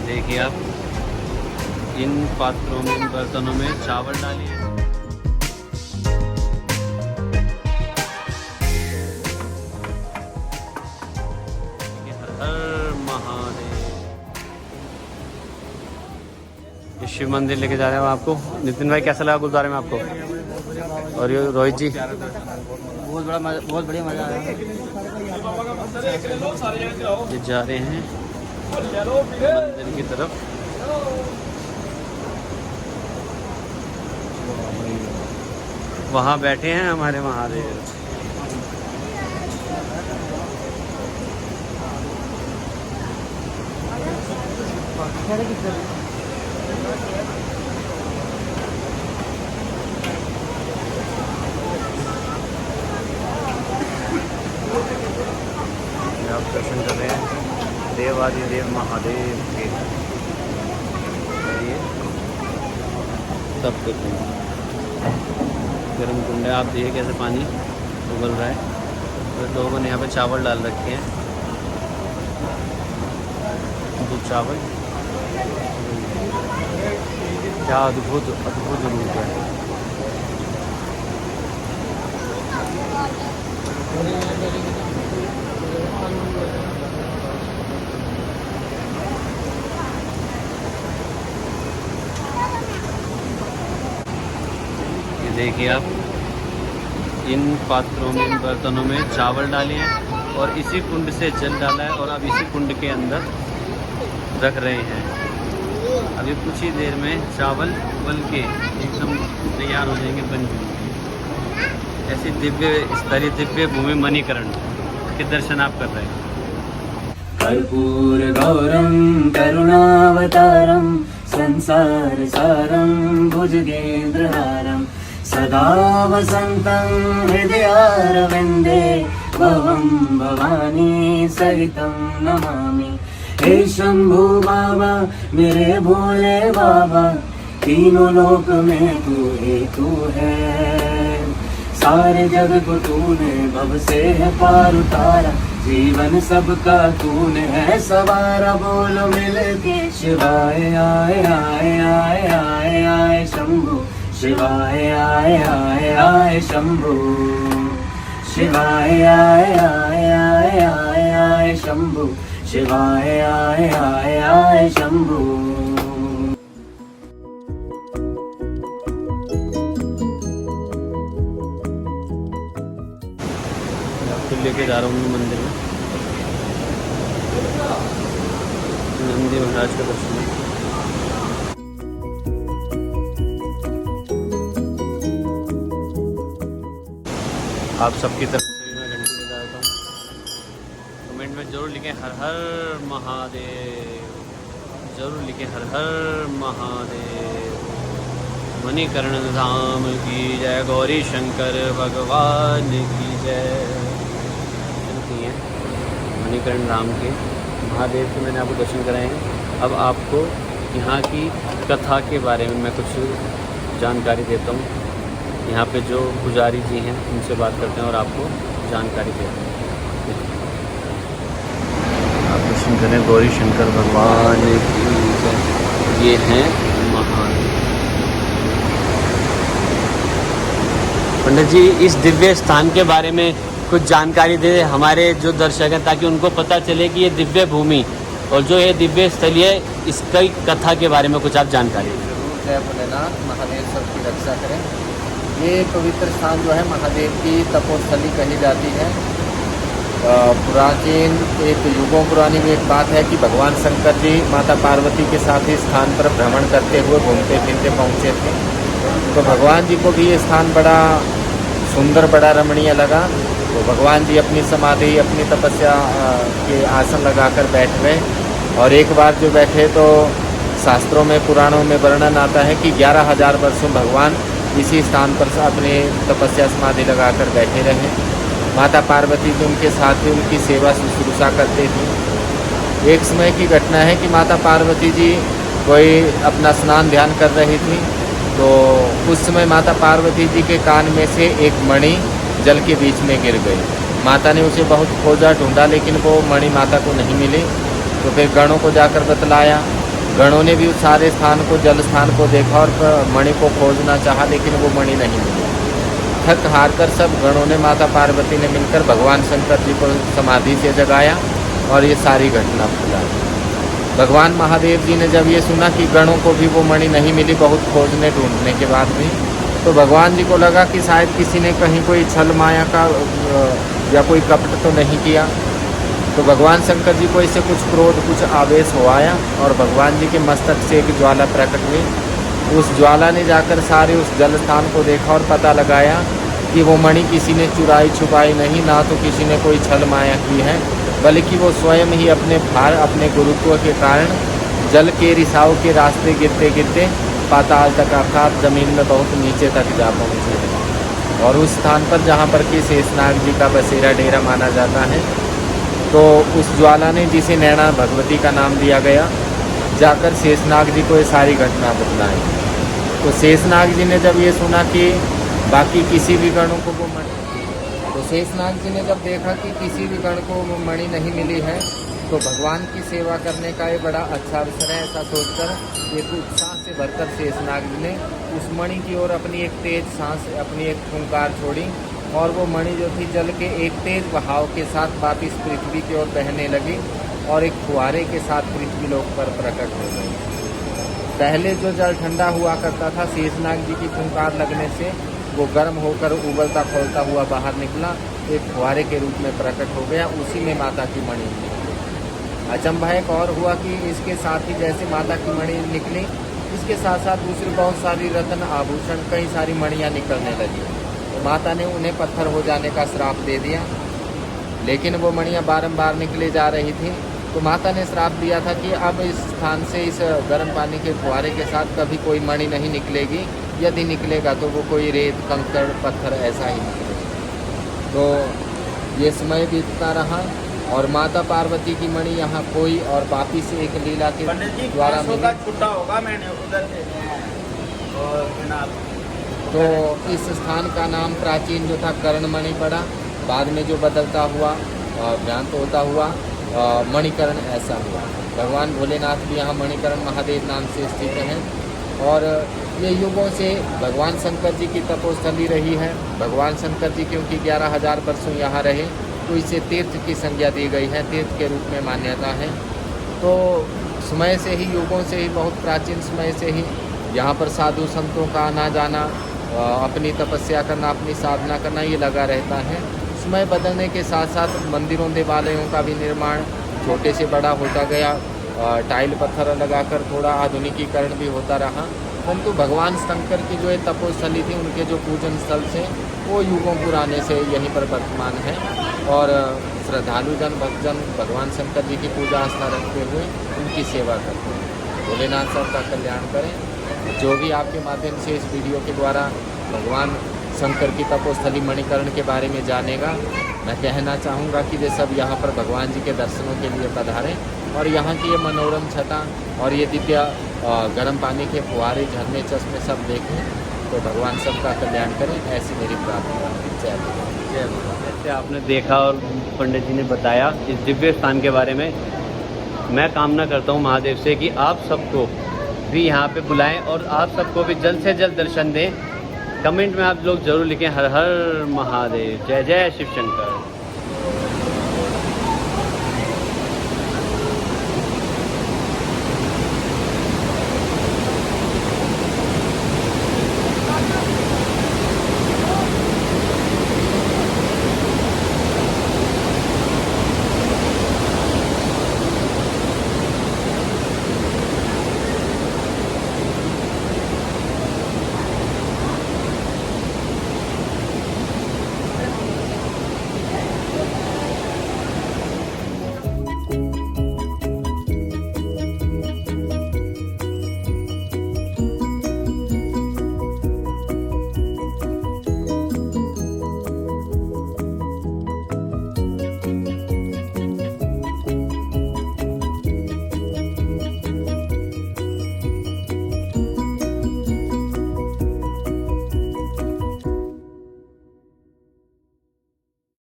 देखिए आप, इन पात्रों में, इन बर्तनों में चावल डालिए। हर हर महादेव। ये शिव मंदिर लेके जा रहे हैं आपको। नितिन भाई, कैसा लगा गुरुद्वारे में आपको? और ये रोहित जी? बहुत बढ़िया मजा आया। ये जा रहे हैं मंदिर की तरफ। वहाँ बैठे हैं हमारे महादेव। आप दर्शन कर रहे हैं देवादिदेव महादेव के। ये सब कुछ गर्म कुंड है। आप देखिए कैसे पानी उबल रहा है। और लोगों ने यहाँ पे चावल डाल रखे हैं, दूध चावल। क्या अद्भुत अद्भुत रूप है। ये देखिए आप, इन पात्रों में, इन बर्तनों में चावल डाले हैं और इसी कुंड से जल डाला है और अब इसी कुंड के अंदर रख रहे हैं। अभी कुछ ही देर में चावल उबल के एकदम तैयार हो जाएंगे, बन जाएंगे। ऐसी दिव्य स्थली, दिव्य भूमि मणिकरण के दर्शन आप कर रहे हैं। कर्पूर गौरम करुणावतारम संसार सारम भुजगेन्द्रहारम सदा वसंतं हृदयारविन्दे भवं भवानी सहितं नमामि। हे शंभू बाबा मेरे भोले बाबा, तीनों लोक में तू है। सारे जग को तूने भव से है पार उतारा, जीवन सबका तूने है सवारा। बोलो मिलके शिवाय आए आए आए आए आए शंभू, शिवाय आए आए आए शंभू, शिवाय आए आए आए आए आए शंभू, शिवाय आए आए आए शंभू। लेके जा रहा हूँ मैं मंदिर में, नंदी महाराज का दर्शन। आप सबकी तरफ से मैं घंटी बजा देता हूँ। कमेंट में जरूर लिखें हर हर महादेव, जरूर लिखें हर हर महादेव। मणिकर्ण धाम की जय, गौरी शंकर भगवान की जय। मणिकर्ण धाम के महादेव के मैंने आपको दर्शन कराए हैं। अब आपको यहाँ की कथा के बारे में मैं कुछ जानकारी देता हूँ। यहाँ पे जो पुजारी जी हैं उनसे बात करते हैं और आपको जानकारी देते हैं। आप दर्शन करें गौरी शंकर भगवान की। ये हैं महादेव। पंडित जी, इस दिव्य स्थान के बारे में कुछ जानकारी दे हमारे जो दर्शक हैं, ताकि उनको पता चले कि ये दिव्य भूमि और जो ये दिव्य स्थली है, इसकी कथा के बारे में कुछ आप जानकारी दें। जय भोलेनाथ, महादेव सबकी रक्षा करें। ये पवित्र स्थान जो है महादेव की तपोस्थली कही जाती है। प्राचीन एक युगों पुरानी में एक बात है कि भगवान शंकर जी माता पार्वती के साथ इस स्थान पर भ्रमण करते हुए घूमते फिरते पहुँचे थे। तो भगवान जी को भी ये स्थान बड़ा सुंदर, बड़ा रमणीय लगा। तो भगवान जी अपनी समाधि, अपनी तपस्या के आसन लगाकर बैठ गए। और एक बार जो बैठे तो शास्त्रों में, पुराणों में वर्णन आता है कि 11,000 वर्षों भगवान इसी स्थान पर अपनी तपस्या समाधि लगाकर बैठे रहे। माता पार्वती भी उनके साथ ही उनकी सेवा शुश्रूषा करते थे। एक समय की घटना है कि माता पार्वती जी कोई अपना स्नान ध्यान कर रही थी। तो उस समय माता पार्वती जी के कान में से एक मणि जल के बीच में गिर गई। माता ने उसे बहुत खोजा ढूंढा, लेकिन वो मणि माता को नहीं मिली। तो फिर गणों को जाकर बतलाया। गणों ने भी उस सारे स्थान को, जल स्थान को देखा और मणि को खोजना चाहा, लेकिन वो मणि नहीं मिली। थक हार कर सब गणों ने, माता पार्वती ने मिलकर भगवान शंकर जी को समाधि से जगाया और ये सारी घटना फैलाई। भगवान महादेव जी ने जब ये सुना कि गणों को भी वो मणि नहीं मिली बहुत खोजने ढूंढने के बाद भी, तो भगवान जी को लगा कि शायद किसी ने कहीं कोई छल माया का या कोई कपट तो नहीं किया। तो भगवान शंकर जी को इससे कुछ क्रोध, कुछ आवेश हो आया और भगवान जी के मस्तक से एक ज्वाला प्रकट हुई। उस ज्वाला ने जाकर सारे उस जल स्थान को देखा और पता लगाया कि वो मणि किसी ने चुराई छुपाई नहीं, ना तो किसी ने कोई छल माया की है, बल्कि वो स्वयं ही अपने भार, अपने गुरुत्व के कारण जल के रिसाव के रास्ते गिरते गिरते पाताल तक, अर्थात जमीन में बहुत नीचे तक जा पहुँचे हैं। और उस स्थान पर जहाँ पर कि शेषनाग जी का बसेरा डेरा माना जाता है, तो उस ज्वाला ने, जिसे नैना भगवती का नाम दिया गया, जाकर शेषनाग जी को ये सारी घटना बतलाई। तो शेषनाग जी ने जब ये सुना कि बाकी किसी भी गणों को वो मणि, तो शेषनाग जी ने जब देखा कि किसी भी गण को वो मणि नहीं मिली है, तो भगवान की सेवा करने का ये बड़ा अच्छा अवसर है, ऐसा सोचकर एक उत्साह से भरकर शेषनाग जी ने उस मणि की ओर अपनी एक तेज सांस, अपनी एक फुंकार छोड़ी और वो मणि जो थी जल के एक तेज बहाव के साथ वापिस पृथ्वी की ओर बहने लगी और एक फुहारे के साथ पृथ्वी लोक पर प्रकट हो गई। पहले जो जल ठंडा हुआ करता था, शेषनाग जी की फुंकार लगने से वो गर्म होकर उबलता खोलता हुआ बाहर निकला, एक फुहारे के रूप में प्रकट हो गया। उसी में माता की मणि निकली। अचंभा एक और हुआ कि इसके साथ ही जैसे माता की मणि निकली, इसके साथ साथ दूसरी बहुत सारी रत्न, आभूषण, कई सारी मणियाँ निकलने लगी। तो माता ने उन्हें पत्थर हो जाने का श्राप दे दिया, लेकिन वो मणियाँ बारंबार निकले जा रही थी। तो माता ने श्राप दिया था कि अब इस स्थान से, इस गर्म पानी के फुहारे के साथ कभी कोई मणि नहीं निकलेगी, यदि निकलेगा तो वो कोई रेत, कंकड़, पत्थर ऐसा ही निकलेगा। तो ये समय बीतता रहा और माता पार्वती की मणि यहाँ कोई और वापिस से एक लीला के द्वारा मिली। छुट्टा होगा मैंने उधर से तो इस स्थान का नाम प्राचीन जो था कर्णमणि पड़ा, बाद में जो बदलता हुआ, भ्रांत होता हुआ मणिकर्ण ऐसा हुआ। भगवान भोलेनाथ भी यहाँ मणिकर्ण महादेव नाम से स्थित हैं और ये युगों से भगवान शंकर जी की तपोस्थली रही है। भगवान शंकर जी क्योंकि 11,000 वर्षों यहाँ रहे, तो इसे तीर्थ की संज्ञा दी गई है, तीर्थ के रूप में मान्यता है। तो समय से ही, युगों से ही, बहुत प्राचीन समय से ही यहाँ पर साधु संतों का आना जाना, अपनी तपस्या करना, अपनी साधना करना, ये लगा रहता है। समय बदलने के साथ साथ मंदिरों, देवालयों का भी निर्माण छोटे से बड़ा होता गया, टाइल पत्थर लगाकर थोड़ा आधुनिकीकरण भी होता रहा। परंतु भगवान शंकर की जो तपोस्थली थी, उनके जो पूजन स्थल थे, वो युगों पुराने से यहीं पर वर्तमान है और श्रद्धालु जन, भक्तजन भगवान शंकर जी की पूजा आस्था रखते हुए उनकी सेवा करते हैं। भोलेनाथ सबका कल्याण करें। जो भी आपके माध्यम से इस वीडियो के द्वारा भगवान शंकर की तपोस्थली मणिकर्ण के बारे में जानेगा, मैं कहना चाहूँगा कि वे सब यहाँ पर भगवान जी के दर्शनों के लिए पधारें और यहाँ की ये मनोरम छटा और ये दिव्य गर्म पानी के फुहारे, झरने, चश्मे सब देखें। तो भगवान सबका कल्याण करें, ऐसी मेरी प्रार्थना है। जय भगवान, जय भगवान। जैसे आपने देखा और पंडित जी ने बताया इस दिव्य स्थान के बारे में, मैं कामना करता हूँ महादेव से कि आप सबको भी यहाँ पे बुलाएं और आप सबको भी जल्द से जल्द दर्शन दें। कमेंट में आप लोग ज़रूर लिखें हर हर महादेव, जय जय शिव शंकर।